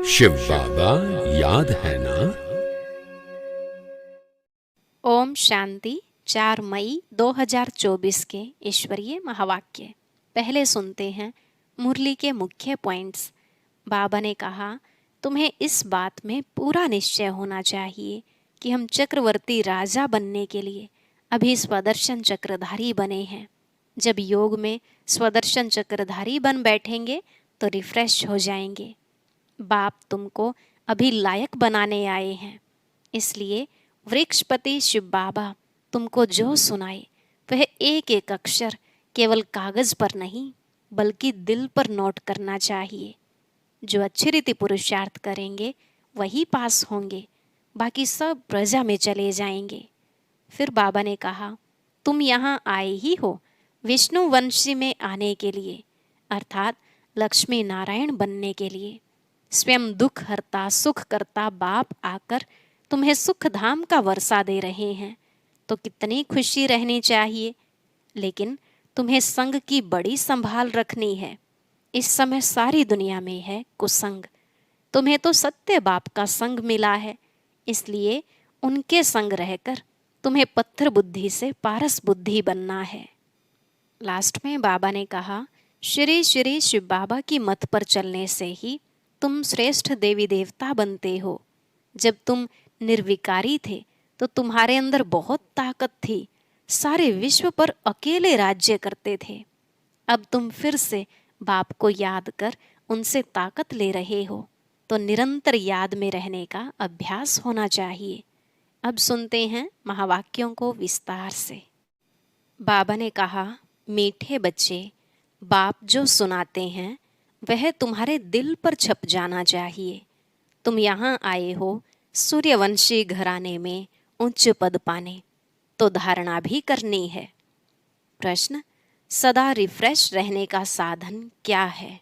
शिव बाबा याद है ना। ओम शांति। 4 मई 2024 के ईश्वरीय महावाक्य पहले सुनते हैं। मुरली के मुख्य पॉइंट्स। बाबा ने कहा, तुम्हें इस बात में पूरा निश्चय होना चाहिए कि हम चक्रवर्ती राजा बनने के लिए अभी स्वदर्शन चक्रधारी बने हैं। जब योग में स्वदर्शन चक्रधारी बन बैठेंगे तो रिफ्रेश हो जाएंगे। बाप तुमको अभी लायक बनाने आए हैं, इसलिए वृक्षपति शिव बाबा तुमको जो सुनाए वह एक एक अक्षर केवल कागज पर नहीं बल्कि दिल पर नोट करना चाहिए। जो अच्छी रीति पुरुषार्थ करेंगे वही पास होंगे, बाकी सब प्रजा में चले जाएंगे। फिर बाबा ने कहा, तुम यहाँ आए ही हो विष्णु वंशी में आने के लिए, अर्थात लक्ष्मी नारायण बनने के लिए। स्वयं दुख हरता सुख करता बाप आकर तुम्हें सुख धाम का वर्षा दे रहे हैं, तो कितनी खुशी रहनी चाहिए। लेकिन तुम्हें संग की बड़ी संभाल रखनी है। इस समय सारी दुनिया में है कुसंग। तुम्हें तो सत्य बाप का संग मिला है, इसलिए उनके संग रहकर तुम्हें पत्थर बुद्धि से पारस बुद्धि बनना है। लास्ट में बाबा ने कहा, श्री श्री शिव बाबा की मत पर चलने से ही तुम श्रेष्ठ देवी देवता बनते हो। जब तुम निर्विकारी थे तो तुम्हारे अंदर बहुत ताकत थी, सारे विश्व पर अकेले राज्य करते थे। अब तुम फिर से बाप को याद कर उनसे ताकत ले रहे हो, तो निरंतर याद में रहने का अभ्यास होना चाहिए। अब सुनते हैं महावाक्यों को विस्तार से। बाबा ने कहा, मीठे बच्चे, बाप जो सुनाते हैं वह तुम्हारे दिल पर छप जाना चाहिए। तुम यहाँ आए हो सूर्यवंशी घराने में उच्च पद पाने, तो धारणा भी करनी है। प्रश्न, सदा रिफ्रेश रहने का साधन क्या है?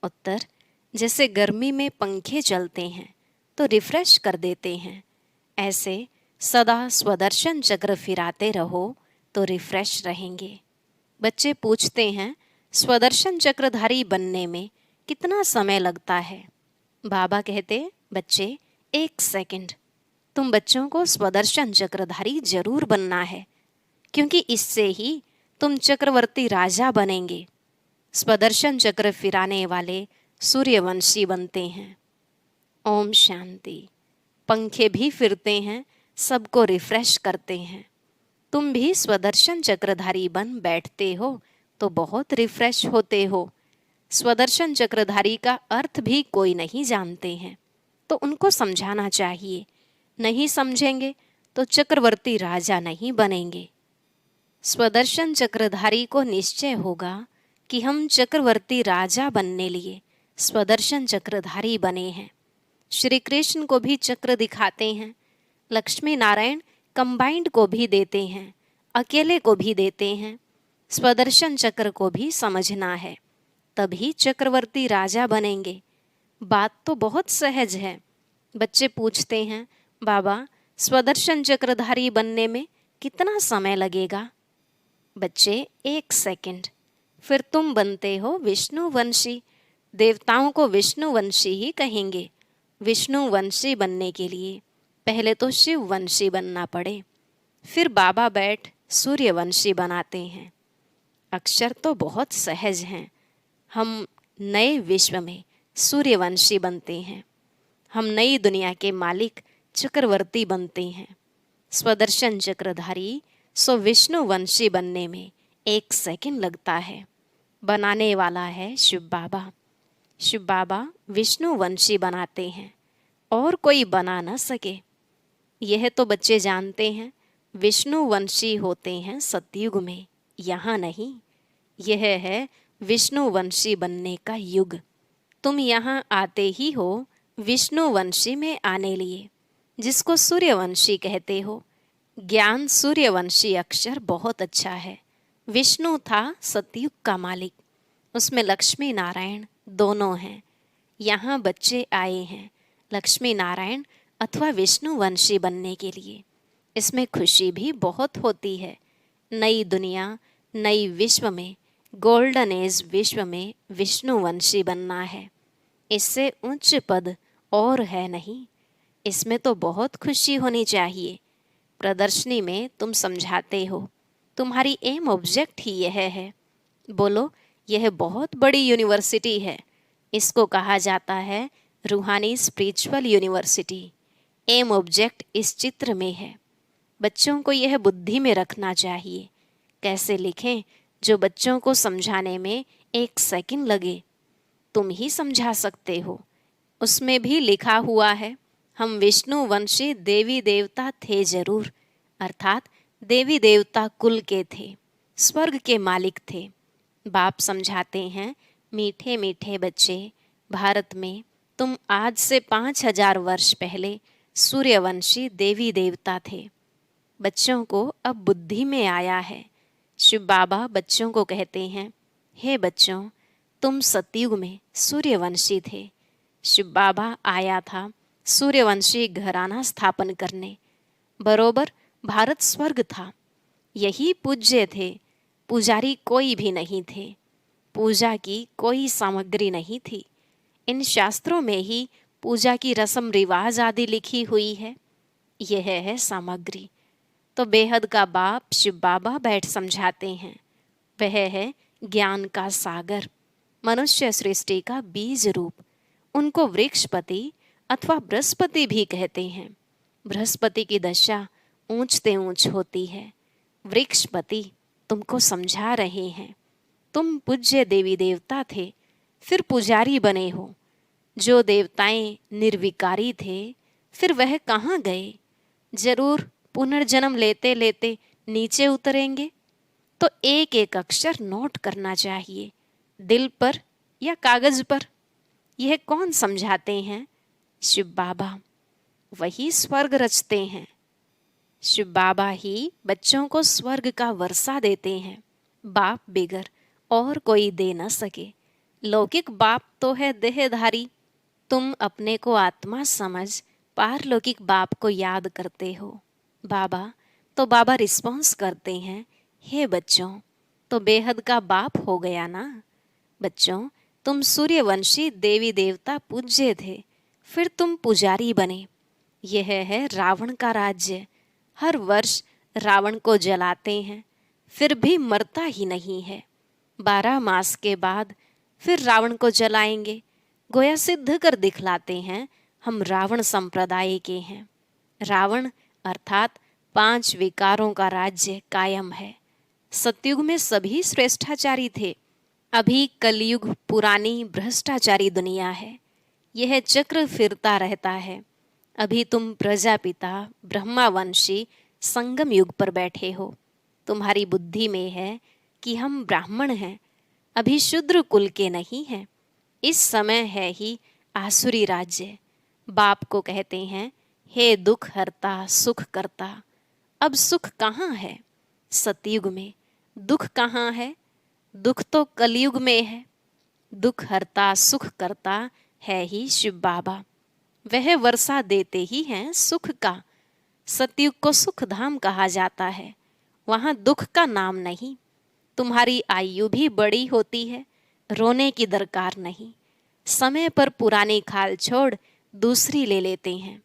उत्तर, जैसे गर्मी में पंखे चलते हैं तो रिफ्रेश कर देते हैं, ऐसे सदा स्वदर्शन चक्र फिराते रहो तो रिफ्रेश रहेंगे। बच्चे पूछते हैं, स्वदर्शन चक्रधारी बनने में कितना समय लगता है? बाबा कहते, बच्चे 1 सेकंड। तुम बच्चों को स्वदर्शन चक्रधारी जरूर बनना है, क्योंकि इससे ही तुम चक्रवर्ती राजा बनेंगे। स्वदर्शन चक्र फिराने वाले सूर्यवंशी बनते हैं। ओम शांति। पंखे भी फिरते हैं, सबको रिफ्रेश करते हैं। तुम भी स्वदर्शन चक्रधारी बन बैठते हो तो बहुत रिफ्रेश होते हो। स्वदर्शन चक्रधारी का अर्थ भी कोई नहीं जानते हैं, तो उनको समझाना चाहिए। नहीं समझेंगे तो चक्रवर्ती राजा नहीं बनेंगे। स्वदर्शन चक्रधारी को निश्चय होगा कि हम चक्रवर्ती राजा बनने लिए स्वदर्शन चक्रधारी बने हैं। श्री कृष्ण को भी चक्र दिखाते हैं, लक्ष्मी नारायण कंबाइंड को भी देते हैं, अकेले को भी देते हैं। स्वदर्शन चक्र को भी समझना है, तभी चक्रवर्ती राजा बनेंगे। बात तो बहुत सहज है। बच्चे पूछते हैं, बाबा स्वदर्शन चक्रधारी बनने में कितना समय लगेगा? बच्चे 1 सेकंड। फिर तुम बनते हो विष्णुवंशी। देवताओं को विष्णुवंशी ही कहेंगे। विष्णुवंशी बनने के लिए पहले तो शिववंशी बनना पड़े, फिर बाबा बैठ सूर्यवंशी बनाते हैं। अक्षर तो बहुत सहज हैं। हम नए विश्व में सूर्यवंशी बनते हैं। हम नई दुनिया के मालिक चक्रवर्ती बनते हैं। स्वदर्शन चक्रधारी सो विष्णुवंशी बनने में 1 सेकंड लगता है। बनाने वाला है शिव बाबा। शिव बाबा विष्णुवंशी बनाते हैं, और कोई बना न सके। यह तो बच्चे जानते हैं। विष्णुवंशी होते हैं सतयुग में, यहाँ नहीं। यह है विष्णुवंशी बनने का युग। तुम यहाँ आते ही हो विष्णुवंशी में आने लिए, जिसको सूर्यवंशी कहते हो। ज्ञान सूर्यवंशी अक्षर बहुत अच्छा है। विष्णु था सतयुग का मालिक, उसमें लक्ष्मी नारायण दोनों हैं। यहाँ बच्चे आए हैं लक्ष्मी नारायण अथवा विष्णुवंशी बनने के लिए। इसमें खुशी भी बहुत होती है। नई दुनिया, नई विश्व में, गोल्डन एज विश्व में विष्णुवंशी बनना है। इससे उच्च पद और है नहीं। इसमें तो बहुत खुशी होनी चाहिए। प्रदर्शनी में तुम समझाते हो, तुम्हारी एम ऑब्जेक्ट ही यह है। बोलो, यह बहुत बड़ी यूनिवर्सिटी है। इसको कहा जाता है रूहानी स्पिरिचुअल यूनिवर्सिटी। एम ऑब्जेक्ट इस चित्र में है। बच्चों को यह बुद्धि में रखना चाहिए। कैसे लिखें जो बच्चों को समझाने में 1 सेकंड लगे? तुम ही समझा सकते हो। उसमें भी लिखा हुआ है, हम विष्णु वंशी देवी देवता थे जरूर, अर्थात देवी देवता कुल के थे, स्वर्ग के मालिक थे। बाप समझाते हैं, मीठे मीठे बच्चे, भारत में तुम आज से 5000 वर्ष पहले सूर्यवंशी देवी देवता थे। बच्चों को अब बुद्धि में आया है। शिव बाबा बच्चों को कहते हैं, हे बच्चों, तुम सतयुग में सूर्यवंशी थे। शिव बाबा आया था सूर्यवंशी घराना स्थापन करने। बरोबर भारत स्वर्ग था। यही पूज्य थे। पुजारी कोई भी नहीं थे। पूजा की कोई सामग्री नहीं थी। इन शास्त्रों में ही पूजा की रस्म रिवाज आदि लिखी हुई है। यह है सामग्री। तो बेहद का बाप शिव बाबा बैठ समझाते हैं। वह है ज्ञान का सागर, मनुष्य सृष्टि का बीज रूप। उनको वृक्षपति अथवा बृहस्पति भी कहते हैं। बृहस्पति की दशा ऊंचते ऊंच होती है। वृक्षपति तुमको समझा रहे हैं। तुम पूज्य देवी देवता थे, फिर पुजारी बने हो। जो देवताएं निर्विकारी थे, फिर वह कहाँ गए? जरूर पुनर्जन्म लेते लेते नीचे उतरेंगे। तो एक एक अक्षर नोट करना चाहिए, दिल पर या कागज पर। यह कौन समझाते हैं? शिव बाबा। वही स्वर्ग रचते हैं। शिव बाबा ही बच्चों को स्वर्ग का वर्षा देते हैं। बाप बिगर और कोई दे न सके। लौकिक बाप तो है देहधारी। तुम अपने को आत्मा समझ पारलौकिक बाप को याद करते हो। बाबा तो बाबा रिस्पॉन्स करते हैं, हे बच्चों, तो बेहद का बाप हो गया ना। बच्चों, तुम सूर्यवंशी देवी देवता पूज्य थे, फिर तुम पुजारी बने। यह है रावण का राज्य। हर वर्ष रावण को जलाते हैं, फिर भी मरता ही नहीं है। 12 मास के बाद फिर रावण को जलाएंगे। गोया सिद्ध कर दिखलाते हैं, हम रावण संप्रदाय के हैं। रावण अर्थात 5 विकारों का राज्य कायम है। सतयुग में सभी श्रेष्ठाचारी थे। अभी कलयुग पुरानी भ्रष्टाचारी दुनिया है। यह चक्र फिरता रहता है। अभी तुम प्रजापिता ब्रह्मावंशी संगम युग पर बैठे हो। तुम्हारी बुद्धि में है कि हम ब्राह्मण हैं, अभी शूद्र कुल के नहीं हैं। इस समय है ही आसुरी राज्य। बाप को कहते हैं, हे दुख हरता सुख करता। अब सुख कहाँ है? सतयुग में। दुख कहाँ है? दुख तो कलयुग में है। दुख हरता सुख करता है ही शिव बाबा। वह वर्षा देते ही हैं सुख का। सतयुग को सुख धाम कहा जाता है। वहाँ दुख का नाम नहीं। तुम्हारी आयु भी बड़ी होती है, रोने की दरकार नहीं। समय पर पुरानी खाल छोड़ दूसरी ले लेते हैं।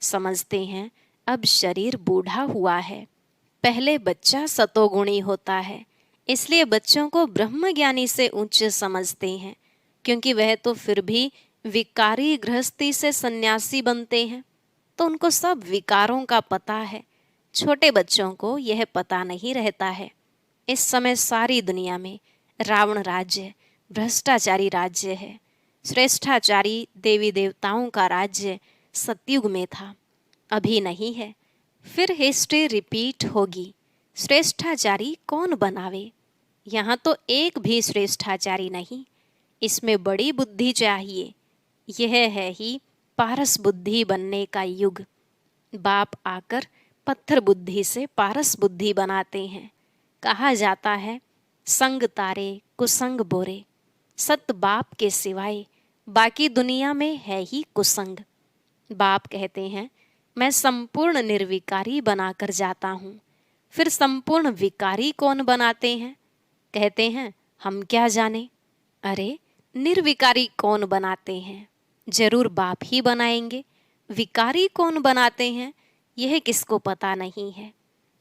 समझते हैं अब शरीर बूढ़ा हुआ है। पहले बच्चा सतोगुणी होता है, इसलिए बच्चों को ब्रह्मज्ञानी से उच्च समझते हैं, क्योंकि वह तो फिर भी विकारी गृहस्थी से सन्यासी बनते हैं, तो उनको सब विकारों का पता है। छोटे बच्चों को यह पता नहीं रहता है। इस समय सारी दुनिया में रावण राज्य भ्रष्टाचारी राज्य है। श्रेष्ठाचारी देवी देवताओं का राज्य सतयुग में था, अभी नहीं है। फिर हिस्ट्री रिपीट होगी। श्रेष्ठाचारी कौन बनावे? यहाँ तो एक भी श्रेष्ठाचारी नहीं। इसमें बड़ी बुद्धि चाहिए। यह है ही पारस बुद्धि बनने का युग। बाप आकर पत्थर बुद्धि से पारस बुद्धि बनाते हैं। कहा जाता है, संग तारे कुसंग बोरे। सत बाप के सिवाय बाकी दुनिया में है ही कुसंग। बाप कहते हैं, मैं संपूर्ण निर्विकारी बनाकर जाता हूँ। फिर संपूर्ण विकारी कौन बनाते हैं? कहते हैं, हम क्या जाने। अरे निर्विकारी कौन बनाते हैं? जरूर बाप ही बनाएंगे। विकारी कौन बनाते हैं? यह किसको पता नहीं है।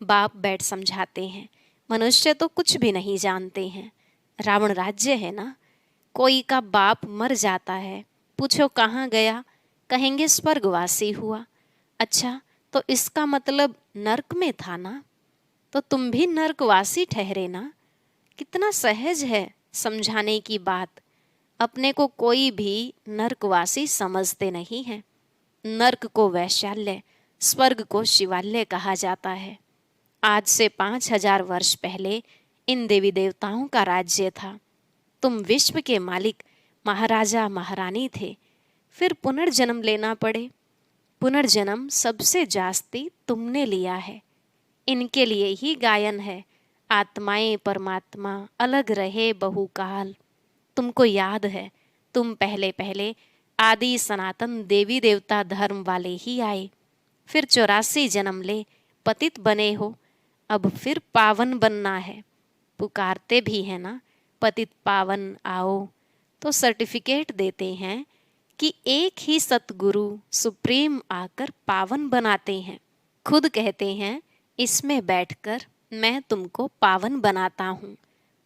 बाप बैठ समझाते हैं, मनुष्य तो कुछ भी नहीं जानते हैं। रावण राज्य है ना, कोई का बाप मर जाता है, पूछो कहाँ गया, कहेंगे स्वर्गवासी हुआ। अच्छा, तो इसका मतलब नरक में था ना, तो तुम भी नरकवासी ठहरे ना। कितना सहज है समझाने की बात। अपने को कोई भी नरकवासी समझते नहीं है। नरक को वैशाल्य, स्वर्ग को शिवालय कहा जाता है। आज से 5,000 वर्ष पहले इन देवी देवताओं का राज्य था। तुम विश्व के मालिक महाराजा महारानी थे, फिर पुनर्जन्म लेना पड़े। पुनर्जन्म सबसे जास्ती तुमने लिया है। इनके लिए ही गायन है, आत्माएं परमात्मा अलग रहे बहुकाल। तुमको याद है, तुम पहले पहले आदि सनातन देवी देवता धर्म वाले ही आए, फिर 84 जन्म ले पतित बने हो, अब फिर पावन बनना है। पुकारते भी है ना, पतित पावन आओ, तो सर्टिफिकेट देते हैं कि एक ही सतगुरु सुप्रीम आकर पावन बनाते हैं। खुद कहते हैं, इसमें बैठकर मैं तुमको पावन बनाता हूँ।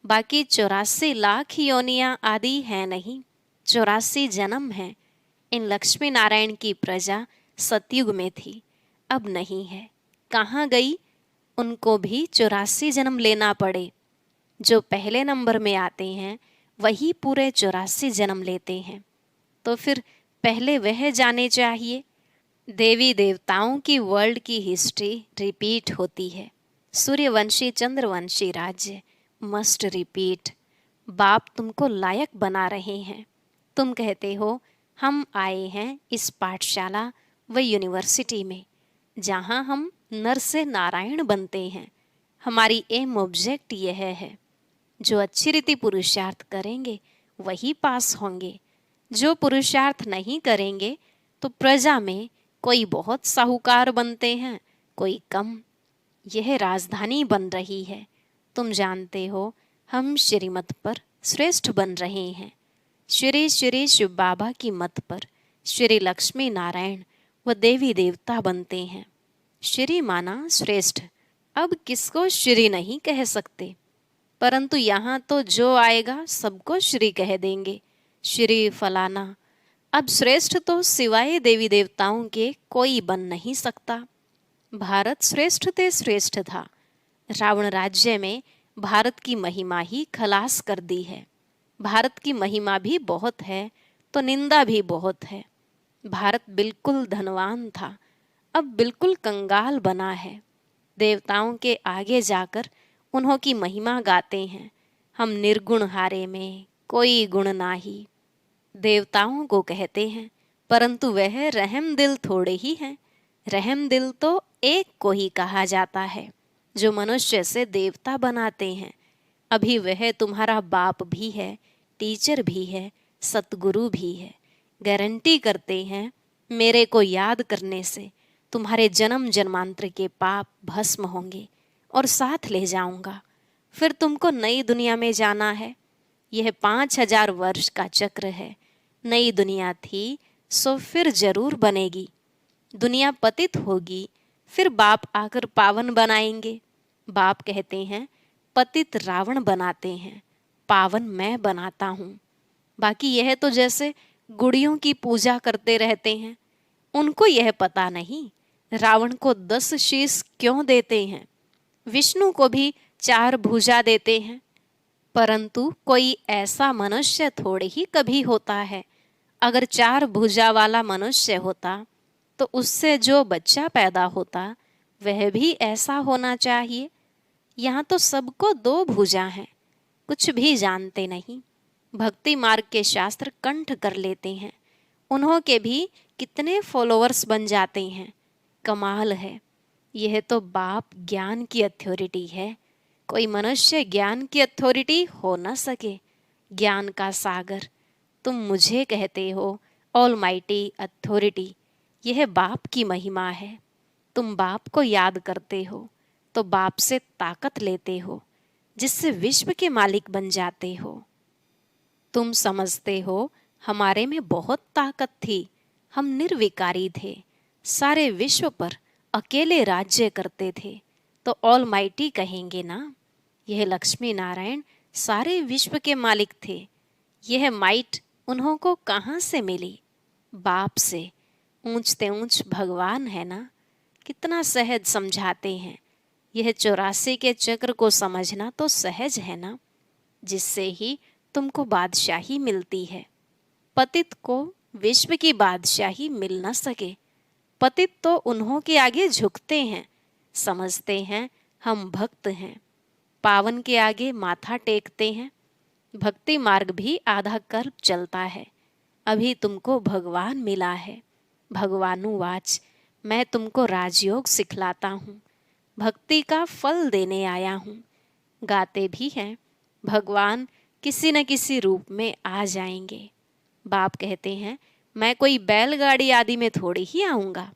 बाकी 84 लाख योनियां आदि है नहीं, 84 जन्म है। इन लक्ष्मी नारायण की प्रजा सतयुग में थी, अब नहीं है। कहाँ गई? उनको भी 84 जन्म लेना पड़े। जो पहले नंबर में आते हैं वही पूरे 84 जन्म लेते हैं। तो फिर पहले वह जाने चाहिए। देवी देवताओं की वर्ल्ड की हिस्ट्री रिपीट होती है। सूर्यवंशी चंद्रवंशी राज्य मस्ट रिपीट। बाप तुमको लायक बना रहे हैं। तुम कहते हो हम आए हैं इस पाठशाला व यूनिवर्सिटी में, जहाँ हम नर से नारायण बनते हैं। हमारी एम ऑब्जेक्ट यह है, जो अच्छी रीति पुरुषार्थ करेंगे वही पास होंगे। जो पुरुषार्थ नहीं करेंगे तो प्रजा में कोई बहुत साहूकार बनते हैं, कोई कम। यह राजधानी बन रही है। तुम जानते हो हम श्रीमत पर श्रेष्ठ बन रहे हैं। श्री श्री शिव बाबा की मत पर श्री लक्ष्मी नारायण व देवी देवता बनते हैं। श्री माना श्रेष्ठ, अब किसको श्री नहीं कह सकते, परंतु यहाँ तो जो आएगा सबको श्री कह देंगे, श्री फलाना। अब श्रेष्ठ तो सिवाय देवी देवताओं के कोई बन नहीं सकता। भारत श्रेष्ठ ते श्रेष्ठ था। रावण राज्य में भारत की महिमा ही खलास कर दी है। भारत की महिमा भी बहुत है तो निंदा भी बहुत है। भारत बिल्कुल धनवान था, अब बिल्कुल कंगाल बना है। देवताओं के आगे जाकर उन्हों की महिमा गाते हैं, हम निर्गुण हारे में कोई गुण नाही। देवताओं को कहते हैं, परंतु वह रहम दिल थोड़े ही हैं। रहम दिल तो एक को ही कहा जाता है, जो मनुष्य से देवता बनाते हैं। अभी वह तुम्हारा बाप भी है, टीचर भी है, सतगुरु भी है। गारंटी करते हैं मेरे को याद करने से तुम्हारे जन्म जन्मांतर के पाप भस्म होंगे और साथ ले जाऊंगा। फिर तुमको नई दुनिया में जाना है। यह 5,000 वर्ष का चक्र है। नई दुनिया थी सो फिर जरूर बनेगी। दुनिया पतित होगी, फिर बाप आकर पावन बनाएंगे। बाप कहते हैं पतित रावण बनाते हैं, पावन मैं बनाता हूँ। बाकी यह तो जैसे गुड़ियों की पूजा करते रहते हैं, उनको यह पता नहीं रावण को 10 शीश क्यों देते हैं, विष्णु को भी 4 भुजा देते हैं। परंतु कोई ऐसा मनुष्य थोड़े ही कभी होता है। अगर 4 भुजा वाला मनुष्य होता तो उससे जो बच्चा पैदा होता वह भी ऐसा होना चाहिए। यहाँ तो सबको 2 भुजा हैं, कुछ भी जानते नहीं। भक्ति मार्ग के शास्त्र कंठ कर लेते हैं, उन्हों के भी कितने फॉलोअर्स बन जाते हैं। कमाल है। यह तो बाप ज्ञान की अथॉरिटी है। कोई मनुष्य ज्ञान की अथॉरिटी हो न सके। ज्ञान का सागर तुम मुझे कहते हो ऑलमाइटी अथॉरिटी। यह बाप की महिमा है। तुम बाप को याद करते हो तो बाप से ताकत लेते हो, जिससे विश्व के मालिक बन जाते हो। तुम समझते हो हमारे में बहुत ताकत थी, हम निर्विकारी थे, सारे विश्व पर अकेले राज्य करते थे, तो ऑलमाइटी कहेंगे ना। यह लक्ष्मी नारायण सारे विश्व के मालिक थे। यह माइट उन्हों को कहाँ से मिली? बाप से। ऊंचते ऊंच भगवान है ना। कितना सहज समझाते हैं। यह 84 के चक्र को समझना तो सहज है ना, जिससे ही तुमको बादशाही मिलती है। पतित को विश्व की बादशाही मिल न सके। पतित तो उन्हों के आगे झुकते हैं, समझते हैं हम भक्त हैं। पावन के आगे माथा टेकते हैं। भक्ति मार्ग भी आधा कल्प चलता है। अभी तुमको भगवान मिला है। भगवानुवाच, मैं तुमको राजयोग सिखलाता हूँ, भक्ति का फल देने आया हूँ। गाते भी हैं, भगवान किसी न किसी रूप में आ जाएंगे। बाप कहते हैं, मैं कोई बैलगाड़ी आदि में थोड़ी ही आऊँगा।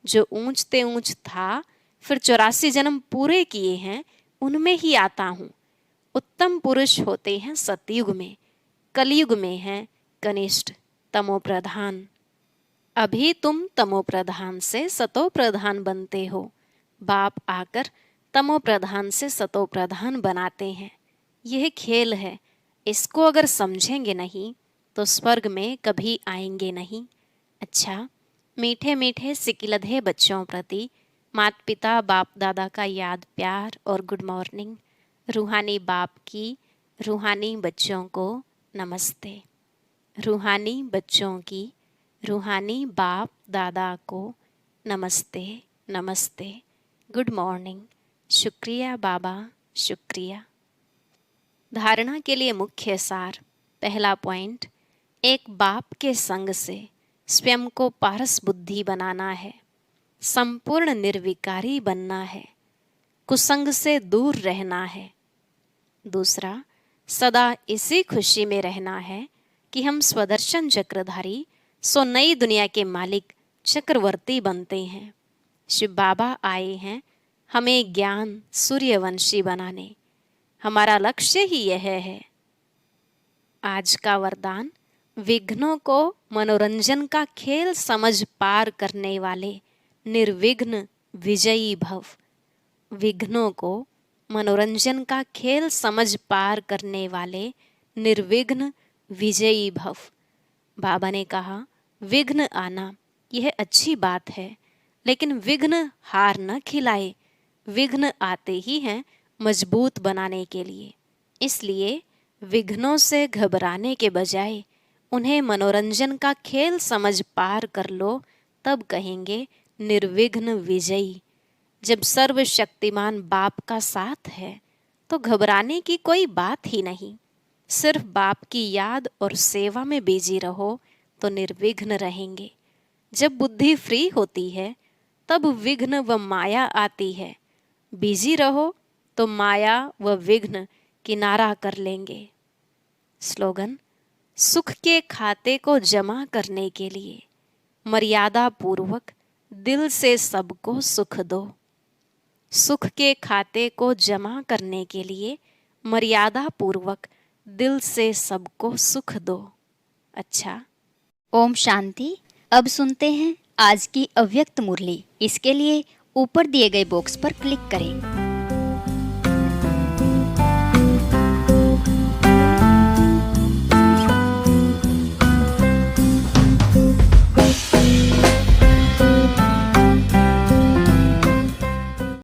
जो ऊंचते ऊंच था, फिर 84 जन्म पूरे किए हैं, उनमें ही आता हूँ। उत्तम पुरुष होते हैं सतयुग में, कलयुग में हैं कनिष्ठ तमोप्रधान। अभी तुम तमोप्रधान से सतोप्रधान बनते हो। बाप आकर तमोप्रधान से सतोप्रधान बनाते हैं। यह खेल है, इसको अगर समझेंगे नहीं तो स्वर्ग में कभी आएंगे नहीं। अच्छा, मीठे मीठे सिकिलधे बच्चों प्रति माता पिता बाप दादा का याद प्यार और गुड मॉर्निंग। रूहानी बाप की रूहानी बच्चों को नमस्ते। रूहानी बच्चों की रूहानी बाप दादा को नमस्ते नमस्ते, गुड मॉर्निंग। शुक्रिया बाबा, शुक्रिया। धारणा के लिए मुख्य सार। पहला पॉइंट, एक बाप के संग से स्वयं को पारस बुद्धि बनाना है, संपूर्ण निर्विकारी बनना है, कुसंग से दूर रहना है। दूसरा, सदा इसी खुशी में रहना है कि हम स्वदर्शन चक्रधारी सो नई दुनिया के मालिक चक्रवर्ती बनते हैं। शिव बाबा आए हैं हमें ज्ञान सूर्यवंशी बनाने। हमारा लक्ष्य ही यह है। आज का वरदान, विघ्नों को मनोरंजन का खेल समझ पार करने वाले निर्विघ्न विजयी भव। विघ्नों को मनोरंजन का खेल समझ पार करने वाले निर्विघ्न विजयी भव। बाबा ने कहा, विघ्न आना यह अच्छी बात है, लेकिन विघ्न हार न खिलाए। विघ्न आते ही हैं मजबूत बनाने के लिए। इसलिए विघ्नों से घबराने के बजाय उन्हें मनोरंजन का खेल समझ पार कर लो, तब कहेंगे निर्विघ्न विजयी। जब सर्वशक्तिमान बाप का साथ है तो घबराने की कोई बात ही नहीं। सिर्फ बाप की याद और सेवा में बिजी रहो तो निर्विघ्न रहेंगे। जब बुद्धि फ्री होती है तब विघ्न व माया आती है। बिजी रहो तो माया व विघ्न किनारा कर लेंगे। स्लोगन, सुख के खाते को जमा करने के लिए मर्यादा पूर्वक दिल से सबको सुख दो। सुख के खाते को जमा करने के लिए मर्यादा पूर्वक दिल से सबको सुख दो। अच्छा, ओम शांति। अब सुनते हैं आज की अव्यक्त मुरली। इसके लिए ऊपर दिए गए बॉक्स पर क्लिक करें।